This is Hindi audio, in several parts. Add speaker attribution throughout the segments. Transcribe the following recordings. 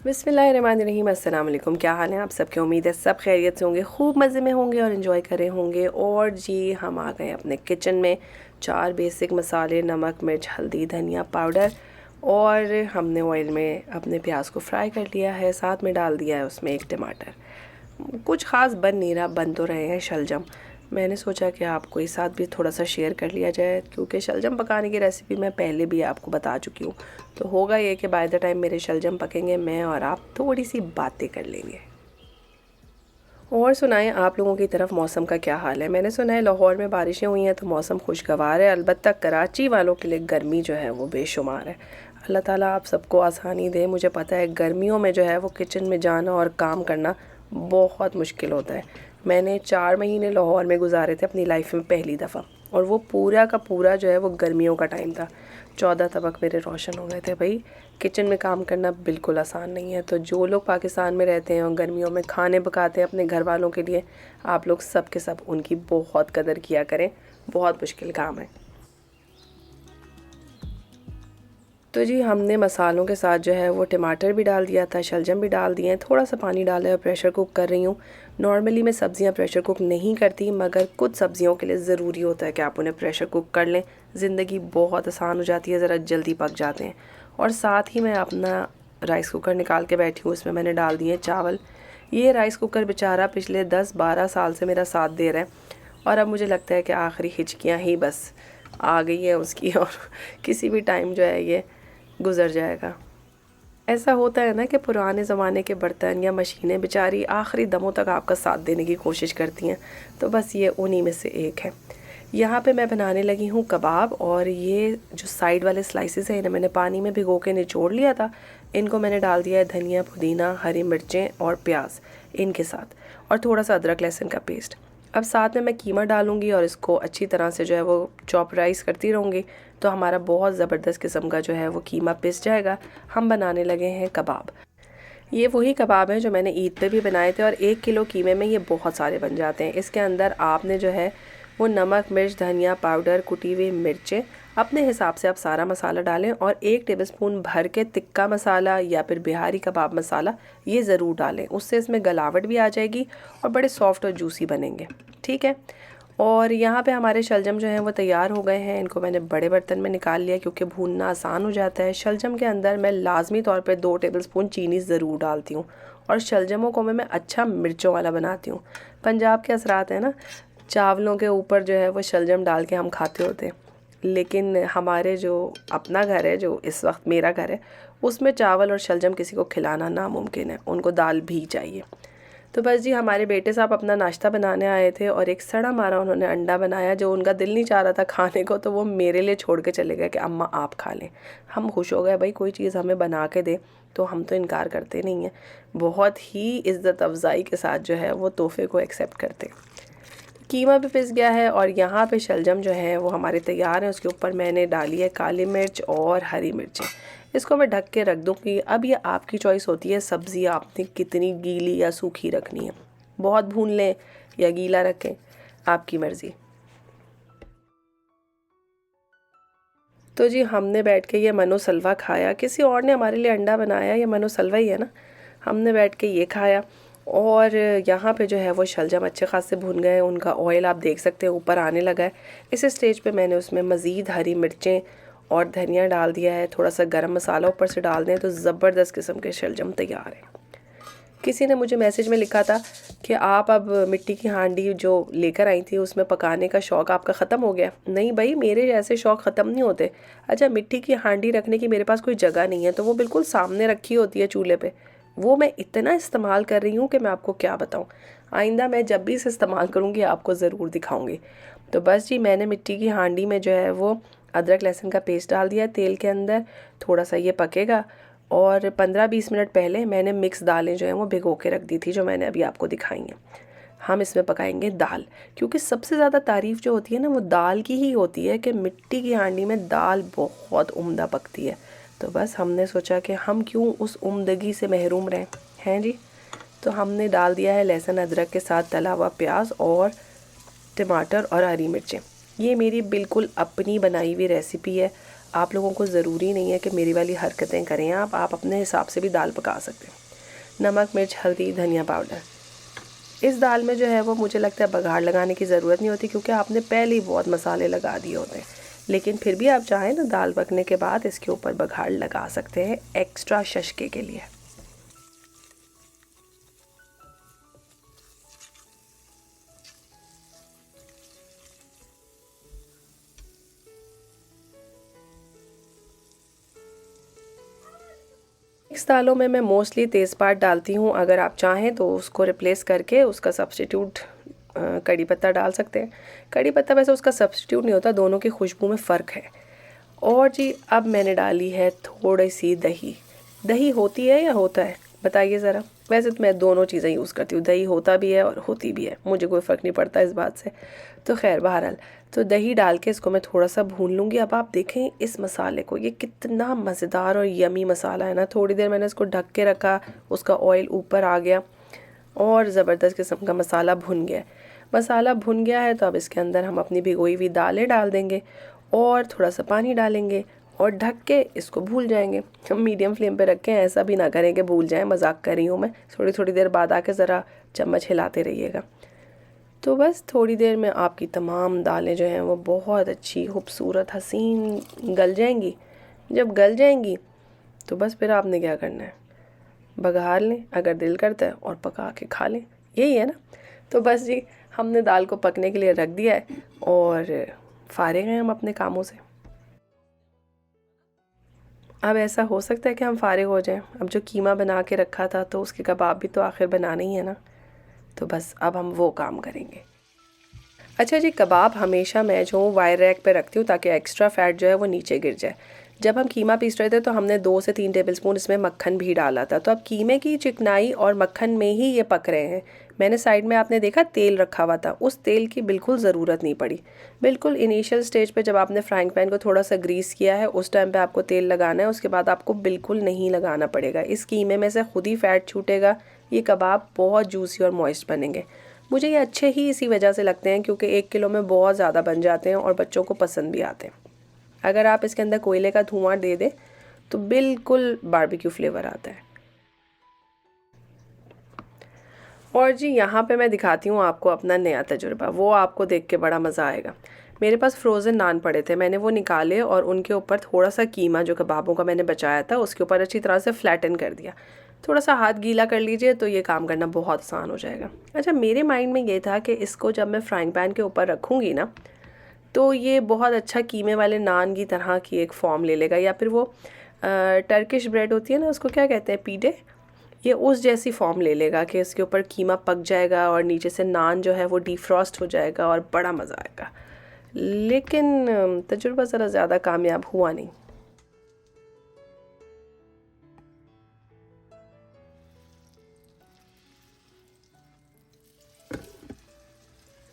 Speaker 1: बिस्मिल्लाहिर्रहमानिर्रहीम। अस्सलाम वालेकुम। क्या हाल है आप सबके? उम्मीद है सब खैरियत से होंगे, खूब मज़े में होंगे और इन्जॉय कर रहे होंगे। और जी हम आ गए अपने किचन में। 4 बेसिक मसाले, नमक, मिर्च, हल्दी, धनिया पाउडर, और हमने ऑयल में अपने प्याज को फ्राई कर लिया है। साथ में डाल दिया है उसमें एक टमाटर। कुछ ख़ास बन नहीं रहा, बन तो रहे हैं शलजम। मैंने सोचा कि आपको इस साथ भी थोड़ा सा शेयर कर लिया जाए, क्योंकि शलजम पकाने की रेसिपी मैं पहले भी आपको बता चुकी हूँ। तो होगा ये कि बाय द टाइम मेरे शलजम पकेंगे, मैं और आप थोड़ी सी बातें कर लेंगे। और सुनाएं, आप लोगों की तरफ मौसम का क्या हाल है? मैंने सुना है लाहौर में बारिशें हुई हैं तो मौसम खुशगवार है। अलबत्ता कराची वालों के लिए गर्मी जो है वो बेशुमार है। अल्लाह ताला आप सबको आसानी दे। मुझे पता है गर्मियों में जो है वो किचन में जाना और काम करना बहुत मुश्किल होता है। मैंने 4 महीने लाहौर में गुजारे थे अपनी लाइफ में पहली दफ़ा, और वो पूरा का पूरा जो है वो गर्मियों का टाइम था। 14 तबक मेरे रोशन हो गए थे। भाई किचन में काम करना बिल्कुल आसान नहीं है। तो जो लोग पाकिस्तान में रहते हैं और गर्मियों में खाने पकाते हैं अपने घर वालों के लिए, आप लोग सब के सब उनकी बहुत कदर किया करें। बहुत मुश्किल काम है। तो जी हमने मसालों के साथ जो है वो टमाटर भी डाल दिया था, शलजम भी डाल दिए हैं, थोड़ा सा पानी डाला है और प्रेशर कुक कर रही हूँ। नॉर्मली मैं सब्ज़ियाँ प्रेशर कुक नहीं करती, मगर कुछ सब्ज़ियों के लिए ज़रूरी होता है कि आप उन्हें प्रेशर कुक कर लें। ज़िंदगी बहुत आसान हो जाती है, ज़रा जल्दी पक जाते हैं। और साथ ही मैं अपना राइस कुकर निकाल के बैठी हूँ, इसमें मैंने डाल दिए चावल। ये राइस कुकर बेचारा पिछले 10-12 साल से मेरा साथ दे रहा है, और अब मुझे लगता है कि आखिरी हिचकियाँ ही बस आ गई है उसकी, और किसी भी टाइम जो है ये गुज़र जाएगा। ऐसा होता है ना कि पुराने ज़माने के बर्तन या मशीनें बेचारी आखिरी दमों तक आपका साथ देने की कोशिश करती हैं, तो बस ये उन्हीं में से एक है। यहाँ पे मैं बनाने लगी हूँ कबाब, और ये जो साइड वाले स्लाइसेस हैं इन्हें मैंने पानी में भिगो के निचोड़ लिया था। इनको मैंने डाल दिया है धनिया, पुदीना, हरी मिर्चें और प्याज इनके साथ, और थोड़ा सा अदरक लहसुन का पेस्ट। अब साथ में मैं कीमा डालूँगी और इसको अच्छी तरह से जो है वो चॉप राइस करती रहूँगी, तो हमारा बहुत ज़बरदस्त किस्म का जो है वो कीमा पिस जाएगा। हम बनाने लगे हैं कबाब। ये वही कबाब हैं जो मैंने ईद पे भी बनाए थे, और 1 किलो कीमे में ये बहुत सारे बन जाते हैं। इसके अंदर आपने जो है वो नमक, मिर्च, धनिया पाउडर, कुटी हुई मिर्चें अपने हिसाब से आप सारा मसाला डालें, और 1 टेबलस्पून भर के तिक्का मसाला या फिर बिहारी कबाब मसाला ये ज़रूर डालें। उससे इसमें गलावट भी आ जाएगी और बड़े सॉफ्ट और जूसी बनेंगे। ठीक है। और यहाँ पे हमारे शलजम जो हैं वो तैयार हो गए हैं। इनको मैंने बड़े बर्तन में निकाल लिया क्योंकि भूनना आसान हो जाता है। शलजम के अंदर मैं लाजमी तौर पे 2 टेबलस्पून चीनी ज़रूर डालती हूँ, और शलजमों को मैं अच्छा मिर्चों वाला बनाती हूँ। पंजाब के असरात है ना, चावलों के ऊपर जो है वो शलजम डाल के हम खाते होते हैं, लेकिन हमारे जो अपना घर है, जो इस वक्त मेरा घर है, उसमें चावल और शलजम किसी को खिलाना नामुमकिन है। उनको दाल भी चाहिए। तो बस जी हमारे बेटे साहब अपना नाश्ता बनाने आए थे, और एक सड़ा मारा उन्होंने अंडा बनाया जो उनका दिल नहीं चाह रहा था खाने को, तो वो मेरे लिए छोड़ के चले गए कि अम्मा आप खा लें। हम खुश हो गए, भाई कोई चीज़ हमें बना के दे तो हम तो इनकार करते नहीं हैं। बहुत ही इज़्ज़त अफजाई के साथ जो है वो तोहफे को एक्सेप्ट करते। कीमा भी पिस गया है, और यहाँ पे शलजम जो है वो हमारे तैयार हैं। उसके ऊपर मैंने डाली है काली मिर्च और हरी मिर्चें। इसको मैं ढक के रख दूँगी। अब ये आपकी चॉइस होती है सब्ज़ी आपने कितनी गीली या सूखी रखनी है, बहुत भून लें या गीला रखें, आपकी मर्ज़ी। तो जी हमने बैठ के ये मनो सलवा खाया। किसी और ने हमारे लिए अंडा बनाया, ये मनो सलवा ही है ना। हमने बैठ के ये खाया, और यहाँ पे जो है वो शलजम अच्छे खासे भुन गए। उनका ऑयल आप देख सकते हैं ऊपर आने लगा है। इस स्टेज पे मैंने उसमें मज़ीद हरी मिर्चें और धनिया डाल दिया है। थोड़ा सा गरम मसाला ऊपर से डाल दें तो ज़बरदस्त किस्म के शलजम तैयार हैं। किसी ने मुझे मैसेज में लिखा था कि आप अब मिट्टी की हांडी जो लेकर आई थी उसमें पकाने का शौक़ आपका ख़त्म हो गया। नहीं भाई, मेरे जैसे शौक़ ख़त्म नहीं होते। अच्छा, मिट्टी की हांडी रखने की मेरे पास कोई जगह नहीं है, तो वो बिल्कुल सामने रखी होती है चूल्हे पे। वो मैं इतना इस्तेमाल कर रही हूँ कि मैं आपको क्या बताऊँ। आइंदा मैं जब भी इसे इस्तेमाल करूँगी आपको ज़रूर दिखाऊँगी। तो बस जी मैंने मिट्टी की हांडी में जो है वो अदरक लहसुन का पेस्ट डाल दिया तेल के अंदर। थोड़ा सा ये पकेगा, और 15-20 मिनट पहले मैंने मिक्स दालें जो हैं वो भिगो के रख दी थी, जो मैंने अभी आपको दिखाई हैं। हम इसमें पकाएंगे दाल, क्योंकि सबसे ज़्यादा तारीफ़ जो होती है ना वो दाल की ही होती है कि मिट्टी की हांडी में दाल बहुत उम्दा पकती है। तो बस हमने सोचा कि हम क्यों उस उम्दगी से महरूम रहें, हैं जी। तो हमने डाल दिया है लहसुन अदरक के साथ तला हुआ प्याज और टमाटर और हरी मिर्चें। ये मेरी बिल्कुल अपनी बनाई हुई रेसिपी है। आप लोगों को ज़रूरी नहीं है कि मेरी वाली हरकतें करें आप अपने हिसाब से भी दाल पका सकते हैं। नमक, मिर्च, हल्दी, धनिया पाउडर। इस दाल में जो है वो मुझे लगता है बघाड़ लगाने की ज़रूरत नहीं होती, क्योंकि आपने पहले ही बहुत मसाले लगा दिए होते हैं। लेकिन फिर भी आप चाहें ना दाल पकने के बाद इसके ऊपर बघाड़ लगा सकते हैं एक्स्ट्रा शशके के लिए। मिक्स दालों में मैं मोस्टली तेज़पात डालती हूँ। अगर आप चाहें तो उसको रिप्लेस करके उसका सब्स्टिट्यूट कड़ी पत्ता डाल सकते हैं। कड़ी पत्ता वैसे उसका सब्स्टिट्यूट नहीं होता, दोनों की खुशबू में फ़र्क है। और जी अब मैंने डाली है थोड़ी सी दही। दही होती है या होता है बताइए ज़रा। वैसे तो मैं दोनों चीज़ें यूज़ करती हूँ, दही होता भी है और होती भी है, मुझे कोई फ़र्क नहीं पड़ता इस बात से। तो खैर बहरहाल, तो दही डाल के इसको मैं थोड़ा सा भून लूँगी। अब आप देखें इस मसाले को, ये कितना मज़ेदार और यमी मसाला है ना। थोड़ी देर मैंने इसको ढक के रखा, उसका ऑयल ऊपर आ गया और ज़बरदस्त किस्म का मसाला भुन गया। मसाला भुन गया है तो अब इसके अंदर हम अपनी भिगोई हुई दालें डाल देंगे और थोड़ा सा पानी डालेंगे और ढक के इसको भूल जाएंगे। हम मीडियम फ्लेम पे रखें, ऐसा भी ना करें कि भूल जाएं, मजाक कर रही हूँ मैं। थोड़ी थोड़ी देर बाद आके ज़रा चम्मच हिलाते रहिएगा। तो बस थोड़ी देर में आपकी तमाम दालें जो हैं वो बहुत अच्छी, खूबसूरत, हसीन गल जाएंगी। जब गल जाएंगी तो बस फिर आपने क्या करना है, बघार लें अगर दिल करता है और पका के खा लें, यही है ना। तो बस जी, हमने दाल को पकने के लिए रख दिया है और फारिग हैं हम अपने कामों से। अब ऐसा हो सकता है कि हम फारिग हो जाएं। अब जो कीमा बना के रखा था तो उसके कबाब भी तो आखिर बनाने ही है ना। तो बस अब हम वो काम करेंगे। अच्छा जी, कबाब हमेशा मैं जो वायर रैक पे रखती हूँ ताकि एक्स्ट्रा फ़ैट जो है वो नीचे गिर जाए। जब हम कीमा पीस रहे थे तो हमने 2 से 3 टेबलस्पून इसमें मक्खन भी डाला था। तो अब कीमे की चिकनाई और मक्खन में ही ये पक रहे हैं। मैंने साइड में आपने देखा तेल रखा हुआ था, उस तेल की बिल्कुल ज़रूरत नहीं पड़ी। बिल्कुल इनिशियल स्टेज पे जब आपने फ्राइंग पैन को थोड़ा सा ग्रीस किया है उस टाइम पे आपको तेल लगाना है, उसके बाद आपको बिल्कुल नहीं लगाना पड़ेगा। इस कीमे में से खुद ही फ़ैट छूटेगा, ये कबाब बहुत जूसी और मॉइस्ट बनेंगे। मुझे ये अच्छे ही इसी वजह से लगते हैं क्योंकि 1 किलो में बहुत ज़्यादा बन जाते हैं और बच्चों को पसंद भी आते हैं। अगर आप इसके अंदर कोयले का धुआं दे दें तो बिल्कुल बारबेक्यू फ्लेवर आता है। और जी यहाँ पे मैं दिखाती हूँ आपको अपना नया तजुर्बा, वो आपको देख के बड़ा मज़ा आएगा। मेरे पास फ्रोज़न नान पड़े थे, मैंने वो निकाले और उनके ऊपर थोड़ा सा कीमा जो कबाबों का मैंने बचाया था उसके ऊपर अच्छी तरह से फ्लैटन कर दिया। थोड़ा सा हाथ गीला कर लीजिए तो ये काम करना बहुत आसान हो जाएगा। अच्छा, मेरे माइंड में ये था कि इसको जब मैं फ्राइंग पैन के ऊपर रखूँगी ना तो ये बहुत अच्छा कीमे वाले नान की तरह की एक फॉर्म ले लेगा, या फिर वो टर्किश ब्रेड होती है ना, उसको क्या कहते हैं, पीडे, ये उस जैसी फॉर्म ले लेगा कि इसके ऊपर कीमा पक जाएगा और नीचे से नान जो है वो डीफ्रॉस्ट हो जाएगा और बड़ा मज़ा आएगा। लेकिन तजुर्बा ज़रा ज़्यादा कामयाब हुआ नहीं।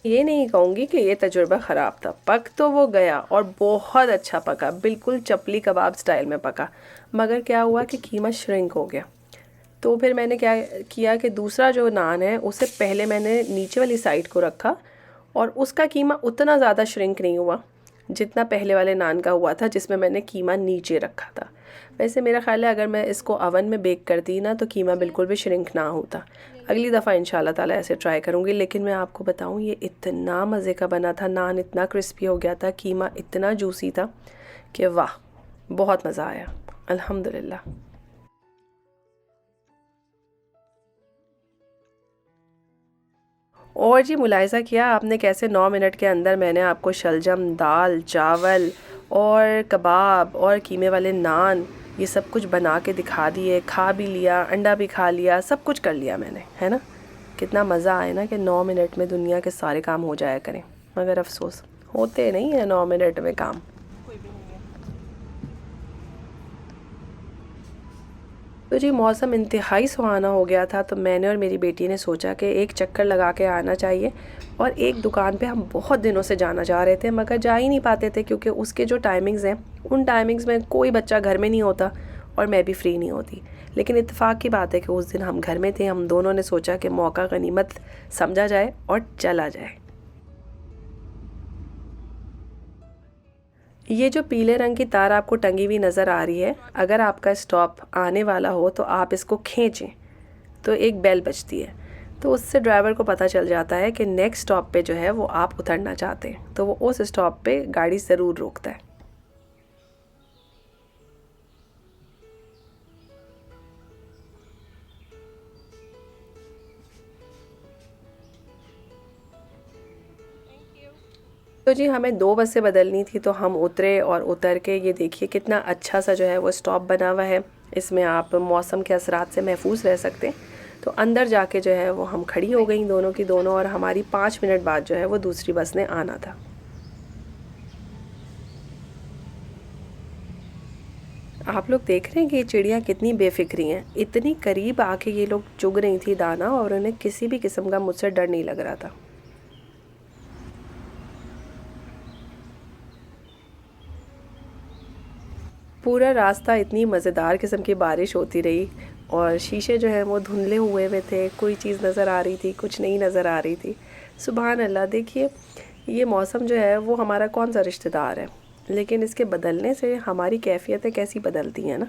Speaker 1: ये नहीं कहूँगी कि ये तजुर्बा ख़राब था, पक तो वो गया और बहुत अच्छा पका, बिल्कुल चपली कबाब स्टाइल में पका। मगर क्या हुआ कि कीमा श्रिंक हो गया। तो फिर मैंने क्या किया कि दूसरा जो नान है उसे पहले मैंने नीचे वाली साइड को रखा और उसका कीमा उतना ज़्यादा श्रिंक नहीं हुआ जितना पहले वाले नान का हुआ था जिसमें मैंने कीमा नीचे रखा था। वैसे मेरा ख्याल है अगर मैं इसको अवन में बेक करती ना तो कीमा बिल्कुल भी श्रिंक ना होता। अगली दफ़ा इंशाल्लाह ताला ऐसे ट्राई करूँगी। लेकिन मैं आपको बताऊँ ये इतना मज़े का बना था, नान इतना क्रिस्पी हो गया था, कीमा इतना जूसी था कि वाह, बहुत मज़ा आया अल्हम्दुलिल्लाह। और जी, मुलाहिज़ा किया आपने कैसे 9 मिनट के अंदर मैंने आपको शलजम, दाल, चावल और कबाब और कीमे वाले नान ये सब कुछ बना के दिखा दिए, खा भी लिया, अंडा भी खा लिया, सब कुछ कर लिया मैंने, है ना। कितना मज़ा आए ना कि 9 मिनट में दुनिया के सारे काम हो जाया करें। मगर अफसोस होते नहीं है 9 मिनट में काम। तो जी मौसम इंतहाई सुहाना हो गया था, तो मैंने और मेरी बेटी ने सोचा कि एक चक्कर लगा के आना चाहिए। और एक दुकान पे हम बहुत दिनों से जाना चाह रहे थे मगर जा ही नहीं पाते थे क्योंकि उसके जो टाइमिंग्स हैं उन टाइमिंग्स में कोई बच्चा घर में नहीं होता और मैं भी फ्री नहीं होती। लेकिन इत्तेफाक की बात है कि उस दिन हम घर में थे, हम दोनों ने सोचा कि मौका गनीमत समझा जाए और चला जाए। ये जो पीले रंग की तार आपको टंगी हुई नज़र आ रही है, अगर आपका स्टॉप आने वाला हो तो आप इसको खींचें तो एक बेल बजती है, तो उससे ड्राइवर को पता चल जाता है कि नेक्स्ट स्टॉप पे जो है वो आप उतरना चाहते हैं, तो वो उस स्टॉप पे गाड़ी ज़रूर रोकता है। तो जी हमें 2 बसें बदलनी थी, तो हम उतरे और उतर के ये देखिए कितना अच्छा सा जो है वो स्टॉप बना हुआ है। इसमें आप मौसम के असरात से महफूज रह सकते हैं। तो अंदर जाके जो है वो हम खड़ी हो गई दोनों की दोनों, और हमारी 5 मिनट बाद जो है वो दूसरी बस ने आना था। आप लोग देख रहे हैं कि ये चिड़ियाँ कितनी बेफिक्री हैं। इतनी करीब आके ये लोग चुग रही थी दाना, और उन्हें किसी भी किस्म का मुझसे डर नहीं लग रहा था। पूरा रास्ता इतनी मज़ेदार किस्म की बारिश होती रही, और शीशे जो हैं वो धुंधले हुए हुए थे, कोई चीज़ नज़र आ रही थी, कुछ नहीं नज़र आ रही थी। सुबहान अल्लाह, देखिए ये मौसम जो है वो हमारा कौन सा रिश्तेदार है, लेकिन इसके बदलने से हमारी कैफ़ियतें कैसी बदलती हैं ना।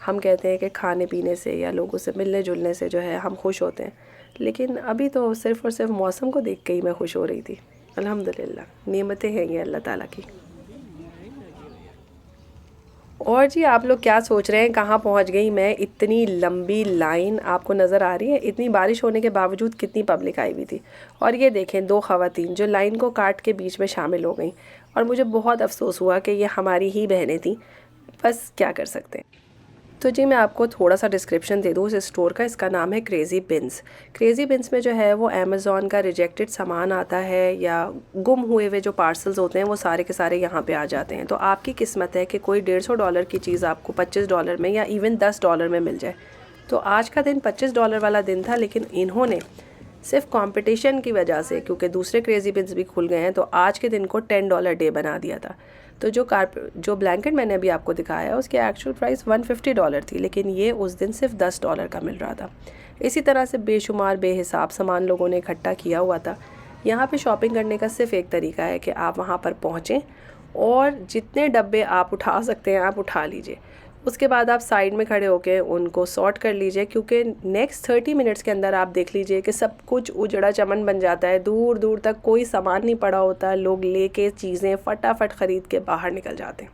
Speaker 1: हम कहते हैं कि खाने पीने से या लोगों से मिलने जुलने से जो है हम खुश होते हैं, लेकिन अभी तो सिर्फ़ और सिर्फ मौसम को देख के ही मैं खुश हो रही थी। अल्हम्दुलिल्लाह, नेमतें हैं ये अल्लाह ताला की। और जी आप लोग क्या सोच रहे हैं कहाँ पहुँच गई मैं? इतनी लंबी लाइन आपको नज़र आ रही है? इतनी बारिश होने के बावजूद कितनी पब्लिक आई हुई थी। और ये देखें 2 ख़वातीन जो लाइन को काट के बीच में शामिल हो गईं, और मुझे बहुत अफ़सोस हुआ कि ये हमारी ही बहनें थीं। बस क्या कर सकते हैं। तो जी मैं आपको थोड़ा सा डिस्क्रिप्शन दे दूँ इस स्टोर का। इसका नाम है क्रेज़ी बिन्स। क्रेज़ी बिन्स में जो है वो अमेज़ॉन का रिजेक्टेड सामान आता है, या गुम हुए हुए जो पार्सल्स होते हैं वो सारे के सारे यहाँ पे आ जाते हैं। तो आपकी किस्मत है कि कोई $150 की चीज़ आपको $25 में या इवन $10 में मिल जाए। तो आज का दिन $25 वाला दिन था, लेकिन इन्होंने सिर्फ कंपटीशन की वजह से, क्योंकि दूसरे क्रेज़ी बिन्स भी खुल गए हैं, तो आज के दिन को $10 डे बना दिया था। तो जो ब्लैंकेट मैंने अभी आपको दिखाया है उसकी एक्चुअल प्राइस $150 थी, लेकिन ये उस दिन सिर्फ $10 का मिल रहा था। इसी तरह से बेशुमार बेहिसाब सामान लोगों ने इकट्ठा किया हुआ था। यहाँ पे शॉपिंग करने का सिर्फ एक तरीका है कि आप वहाँ पर पहुँचें और जितने डब्बे आप उठा सकते हैं आप उठा लीजिए। उसके बाद आप साइड में खड़े होकर उनको सॉर्ट कर लीजिए, क्योंकि नेक्स्ट 30 मिनट्स के अंदर आप देख लीजिए कि सब कुछ उजड़ा चमन बन जाता है। दूर दूर तक कोई सामान नहीं पड़ा होता, लोग लेके चीज़ें फटाफट ख़रीद के बाहर निकल जाते हैं।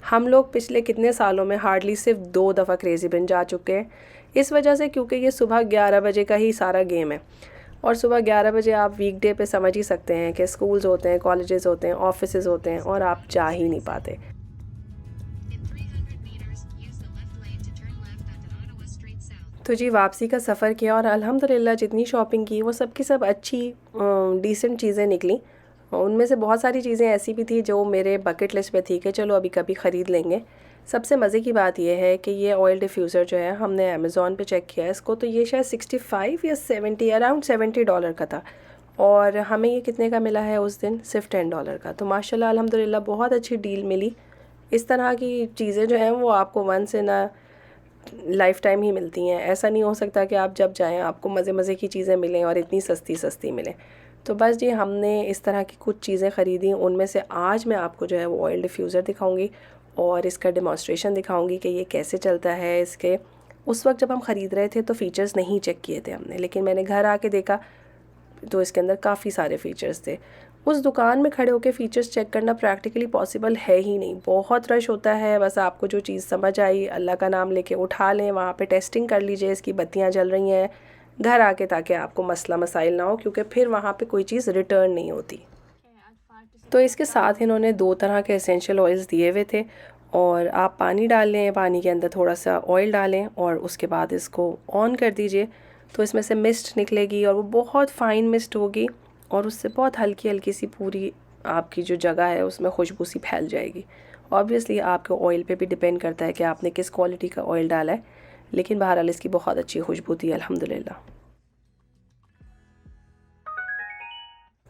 Speaker 1: हम लोग पिछले कितने सालों में हार्डली सिर्फ 2 दफ़ा क्रेज़ी बिन जा चुके हैं, इस वजह से क्योंकि ये सुबह 11 बजे का ही सारा गेम है। और सुबह 11 बजे आप वीकडे पे समझ ही सकते हैं कि स्कूल्स होते हैं, कॉलेजेस होते हैं, ऑफिसेज होते हैं, और आप जा ही नहीं पाते। तो जी वापसी का सफ़र किया, और अल्हम्दुलिल्लाह जितनी शॉपिंग की वो सब की सब अच्छी डिसेंट चीज़ें निकली। उनमें से बहुत सारी चीज़ें ऐसी भी थी जो मेरे बकेट लिस्ट में थी कि चलो अभी कभी ख़रीद लेंगे। सबसे मज़े की बात यह है कि ये ऑयल डिफ्यूज़र जो है हमने अमेज़ॉन पे चेक किया है इसको, तो ये शायद 65 या 70 अराउंड $70 का था, और हमें ये कितने का मिला है उस दिन? सिर्फ $10 का। तो माशाल्लाह अल्हम्दुलिल्लाह बहुत अच्छी डील मिली। इस तरह की चीज़ें जो हैं वो आपको once in a lifetime ही मिलती हैं। ऐसा नहीं हो सकता कि आप जब जाएं आपको मज़े मज़े की चीज़ें मिलें और इतनी सस्ती सस्ती मिलें। तो बस जी हमने इस तरह की कुछ चीज़ें ख़रीदी। उनमें से आज मैं आपको जो है वो ऑयल डिफ्यूज़र दिखाऊंगी और इसका डेमोंस्ट्रेशन दिखाऊंगी कि ये कैसे चलता है। इसके उस वक्त जब हम ख़रीद रहे थे तो फ़ीचर्स नहीं चेक किए थे हमने, लेकिन मैंने घर आके देखा तो इसके अंदर काफ़ी सारे फ़ीचर्स थे। उस दुकान में खड़े होकर फ़ीचर्स चेक करना प्रैक्टिकली पॉसिबल है ही नहीं, बहुत रश होता है। बस आपको जो चीज़ समझ आई अल्लाह का नाम लेके उठा लें, वहाँ पे टेस्टिंग कर लीजिए इसकी बत्तियाँ जल रही हैं घर आके, ताकि आपको मसला मसाइल ना हो, क्योंकि फिर वहाँ पे कोई चीज़ रिटर्न नहीं होती। तो इसके साथ इन्होंने 2 तरह के एसेंशियल ऑयल्स दिए हुए थे, और आप पानी डाल लें, पानी के अंदर थोड़ा सा ऑयल डालें और उसके बाद इसको ऑन कर दीजिए, तो इसमें से मिस्ट निकलेगी और वो बहुत फ़ाइन मिस्ट होगी, और उससे बहुत हल्की हल्की सी पूरी आपकी जो जगह है उसमें खुशबू सी फैल जाएगी। ऑब्वियसली आपके ऑयल पे भी डिपेंड करता है कि आपने किस क्वालिटी का ऑयल डाला है, लेकिन बहरहाल इसकी बहुत अच्छी खुशबू थी अल्हम्दुलिल्लाह।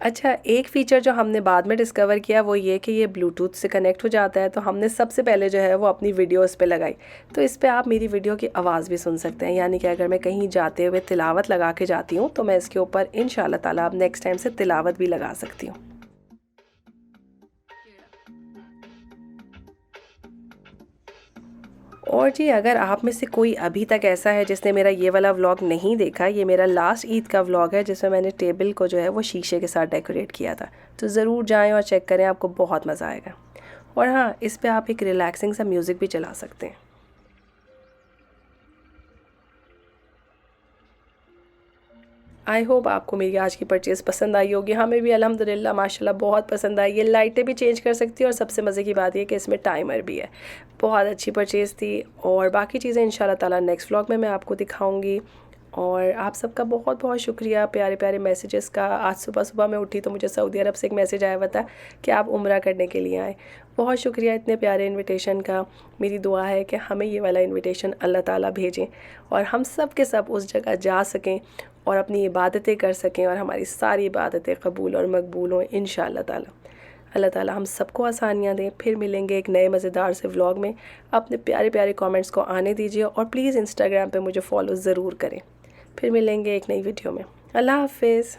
Speaker 1: अच्छा, एक फ़ीचर जो हमने बाद में डिस्कवर किया वो ये कि ये ब्लूटूथ से कनेक्ट हो जाता है, तो हमने सबसे पहले जो है वो अपनी वीडियो इस पे लगाई। तो इस पे आप मेरी वीडियो की आवाज़ भी सुन सकते हैं, यानी कि अगर मैं कहीं जाते हुए तिलावत लगा के जाती हूँ तो मैं इसके ऊपर इंशाल्लाह ताला अब नेक्स्ट टाइम से तिलावत भी लगा सकती हूँ। और जी अगर आप में से कोई अभी तक ऐसा है जिसने मेरा ये वाला व्लॉग नहीं देखा, ये मेरा लास्ट ईद का व्लॉग है जिसमें मैंने टेबल को जो है वो शीशे के साथ डेकोरेट किया था, तो ज़रूर जाएं और चेक करें, आपको बहुत मज़ा आएगा। और हाँ, इस पे आप एक रिलैक्सिंग सा म्यूज़िक भी चला सकते हैं। आई होप आपको मेरी आज की परचेज़ पसंद आई होगी। हमें भी अल्हम्दुलिल्लाह माशाल्लाह बहुत पसंद आई। ये लाइटें भी चेंज कर सकती है और सबसे मज़े की बात ये कि इसमें टाइमर भी है। बहुत अच्छी परचेज़ थी और बाकी चीज़ें इंशाल्लाह ताला नेक्स्ट व्लॉग में मैं आपको दिखाऊंगी। और आप सबका बहुत बहुत शुक्रिया प्यारे प्यारे मैसेजेस का। आज सुबह सुबह मैं उठी तो मुझे सऊदी अरब से एक मैसेज आया हुआ था कि आप उम्रा करने के लिए आए। बहुत शुक्रिया इतने प्यारे इनविटेशन का। मेरी दुआ है कि हमें ये वाला इनविटेशन अल्लाह ताला भेजें और हम सब के सब उस जगह जा सकें और अपनी इबादतें कर सकें और हमारी सारी इबादतें कबूल और मकबूल हों इंशाअल्लाह ताला। अल्लाह ताला हम सबको आसानियाँ दें। फिर मिलेंगे एक नए मज़ेदार से व्लॉग में। अपने प्यारे प्यारे कमेंट्स को आने दीजिए और प्लीज़ इंस्टाग्राम पे मुझे फॉलो ज़रूर करें। फिर मिलेंगे एक नई वीडियो में। अल्लाह हाफ़िज़।